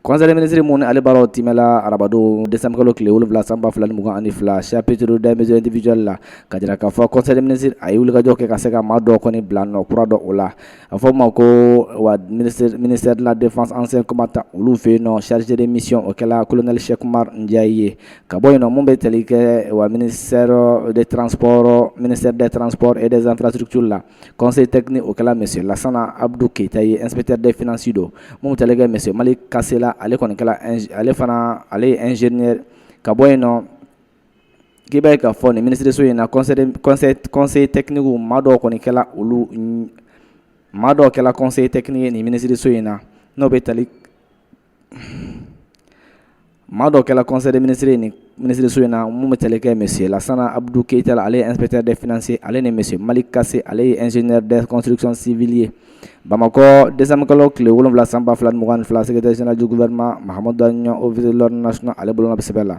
Conseil des ministres mun ale baro timela arabado décembre kalo kile wolofila sanba fila ni mugan ani fila chapitre des mesures individuelles la ka jira k'a fɔ conseil des ministres a ye wulikajɔ kɛ ka se ka maa dɔ kɔni bila nɔ kura dɔ o la a fɔ ma ko wa ministère de la défense ancien combattant olu fɛ yen nɔ chargé de mission o kɛla colonel Cheikh Oumar Ndiaye ye ka bɔ yen nɔ mun bɛ tali kɛ wa ministère des transports et des infrastructures la conseil technique o kɛla monsieur Lassana Abdou Keita ye inspecteur des finances do mun tali kɛ monsieur Malik Kasela ale kɔni kɛla ale fana ale ye ingénieur ka bɔ yen nɔ k'i b'a ye k'a fɔ nin ministre in na conseil technique maa dɔw kɔni kɛla olu maa dɔw kɛla conseil technique ye nin ministre in na n'o bɛ tali maa dɔw kɛla conseil des ministres ni ministre in na mun bɛ tali kɛ monsieur Lassana Abdou Keita la ale ye inspecteur des finances ale ni monsieur Malik Kassé ale ye ingénieur des constructions civiles ye Bamako décembre kalo tile 7 sanba 2022 secrétaire général du gouvernement Mahamadou Agnon officier de l'ordre national ale bolona bɛ sɛbɛn la